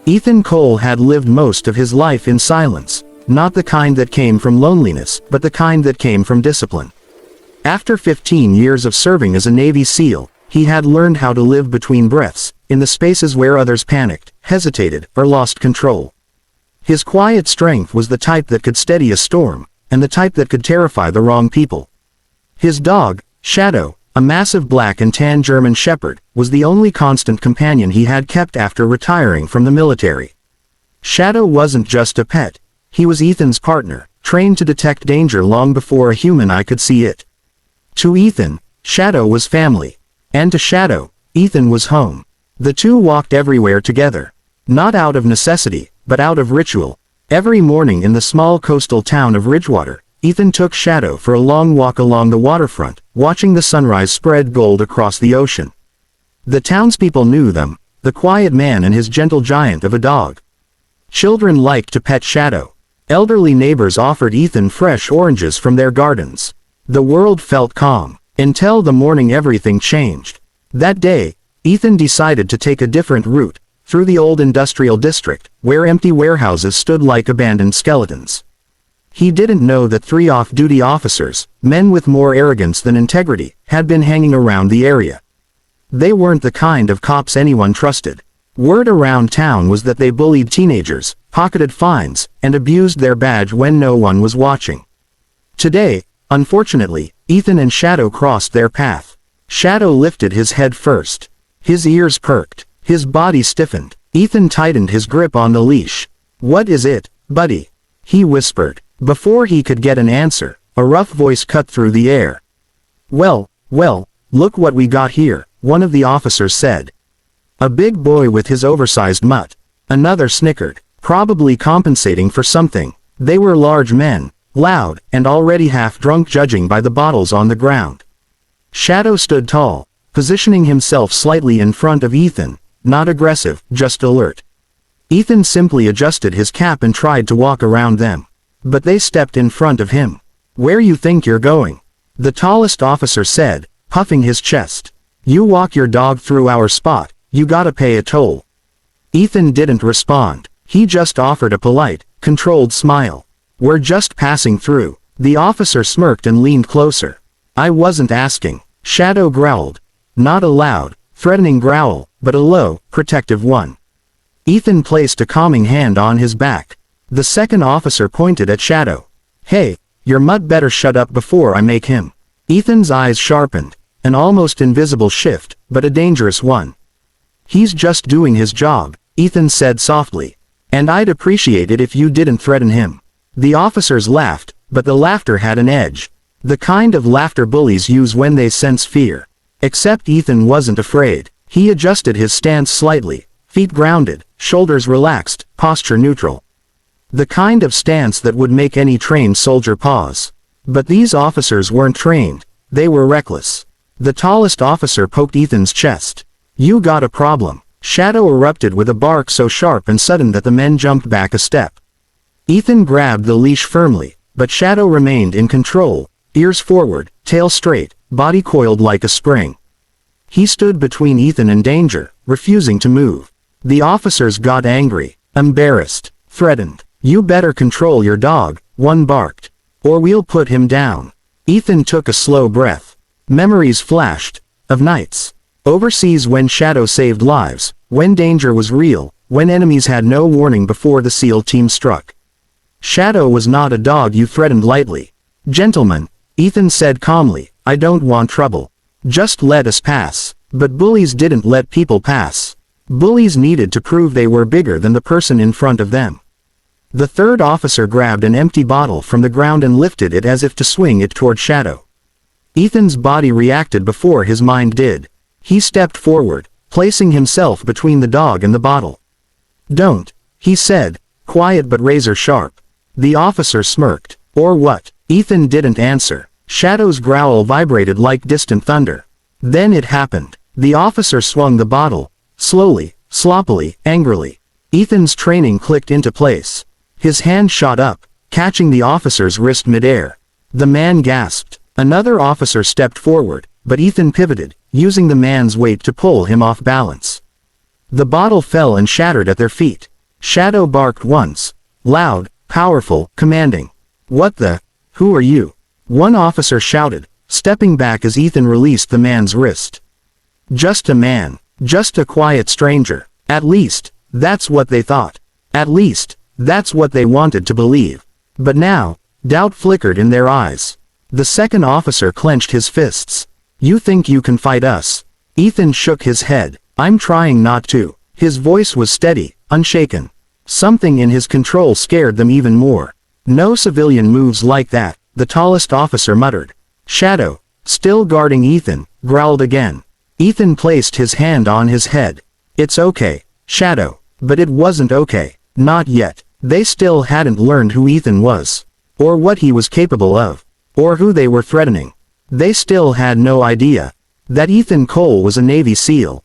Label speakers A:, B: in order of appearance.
A: Ethan Cole had lived most of his life in silence, not the kind that came from loneliness, but the kind that came from discipline. After 15 years of serving as a Navy SEAL, he had learned how to live between breaths, in the spaces where others panicked, hesitated, or lost control. His quiet strength was the type that could steady a storm, and the type that could terrify the wrong people. His dog, Shadow, a massive black and tan German Shepherd, was the only constant companion he had kept after retiring from the military. Shadow wasn't just a pet, he was Ethan's partner, trained to detect danger long before a human eye could see it. To Ethan, Shadow was family. And to Shadow, Ethan was home. The two walked everywhere together. Not out of necessity, but out of ritual. Every morning in the small coastal town of Ridgewater, Ethan took Shadow for a long walk along the waterfront, watching the sunrise spread gold across the ocean. The townspeople knew them, the quiet man and his gentle giant of a dog. Children liked to pet Shadow. Elderly neighbors offered Ethan fresh oranges from their gardens. The world felt calm, until the morning everything changed. That day, Ethan decided to take a different route, through the old industrial district, where empty warehouses stood like abandoned skeletons. He didn't know that 3 off-duty officers, men with more arrogance than integrity, had been hanging around the area. They weren't the kind of cops anyone trusted. Word around town was that they bullied teenagers, pocketed fines, and abused their badge when no one was watching. Today, unfortunately, Ethan and Shadow crossed their path. Shadow lifted his head first. His ears perked. His body stiffened. Ethan tightened his grip on the leash. "What is it, buddy?" he whispered. Before he could get an answer, a rough voice cut through the air. Well, look what we got here," one of the officers said. A big boy with his oversized mutt. Another snickered, probably compensating for something. They were large men, loud, and already half-drunk judging by the bottles on the ground. Shadow stood tall, positioning himself slightly in front of Ethan, not aggressive, just alert. Ethan simply adjusted his cap and tried to walk around them. But they stepped in front of him. "Where you think you're going?" the tallest officer said, puffing his chest. "You walk your dog through our spot, you gotta pay a toll." Ethan didn't respond. He just offered a polite, controlled smile. "We're just passing through." The officer smirked and leaned closer. "I wasn't asking," Shadow growled. Not a loud, threatening growl, but a low, protective one. Ethan placed a calming hand on his back. The second officer pointed at Shadow. "Hey, your mutt better shut up before I make him." Ethan's eyes sharpened. An almost invisible shift, but a dangerous one. "He's just doing his job," Ethan said softly. "And I'd appreciate it if you didn't threaten him." The officers laughed, but the laughter had an edge. The kind of laughter bullies use when they sense fear. Except Ethan wasn't afraid. He adjusted his stance slightly, feet grounded, shoulders relaxed, posture neutral. The kind of stance that would make any trained soldier pause. But these officers weren't trained, they were reckless. The tallest officer poked Ethan's chest. "You got a problem." Shadow erupted with a bark so sharp and sudden that the men jumped back a step. Ethan grabbed the leash firmly, but Shadow remained in control, ears forward, tail straight, body coiled like a spring. He stood between Ethan and danger, refusing to move. The officers got angry, embarrassed, threatened. "You better control your dog," one barked. "Or we'll put him down." Ethan took a slow breath. Memories flashed, of nights overseas when Shadow saved lives, when danger was real, when enemies had no warning before the SEAL team struck. Shadow was not a dog you threatened lightly. "Gentlemen," Ethan said calmly, "I don't want trouble. Just let us pass." But bullies didn't let people pass. Bullies needed to prove they were bigger than the person in front of them. The third officer grabbed an empty bottle from the ground and lifted it as if to swing it toward Shadow. Ethan's body reacted before his mind did. He stepped forward, placing himself between the dog and the bottle. "Don't," he said, quiet but razor sharp. The officer smirked. "Or what?" Ethan didn't answer. Shadow's growl vibrated like distant thunder. Then it happened. The officer swung the bottle, slowly, sloppily, angrily. Ethan's training clicked into place. His hand shot up, catching the officer's wrist midair. The man gasped. Another officer stepped forward, but Ethan pivoted, using the man's weight to pull him off balance. The bottle fell and shattered at their feet. Shadow barked once. Loud, powerful, commanding. What the? Who are you? One officer shouted, stepping back as Ethan released the man's wrist. Just a man. Just a quiet stranger. At least, that's what they thought. At least, that's what they wanted to believe. But now, doubt flickered in their eyes. The second officer clenched his fists. You think you can fight us? Ethan shook his head. I'm trying not to. His voice was steady, unshaken. Something in his control scared them even more. No civilian moves like that, the tallest officer muttered. Shadow, still guarding Ethan, growled again. Ethan placed his hand on his head. It's okay, Shadow. But it wasn't okay. Not yet. They still hadn't learned who Ethan was. Or what he was capable of. Or who they were threatening. They still had no idea that Ethan Cole was a Navy SEAL.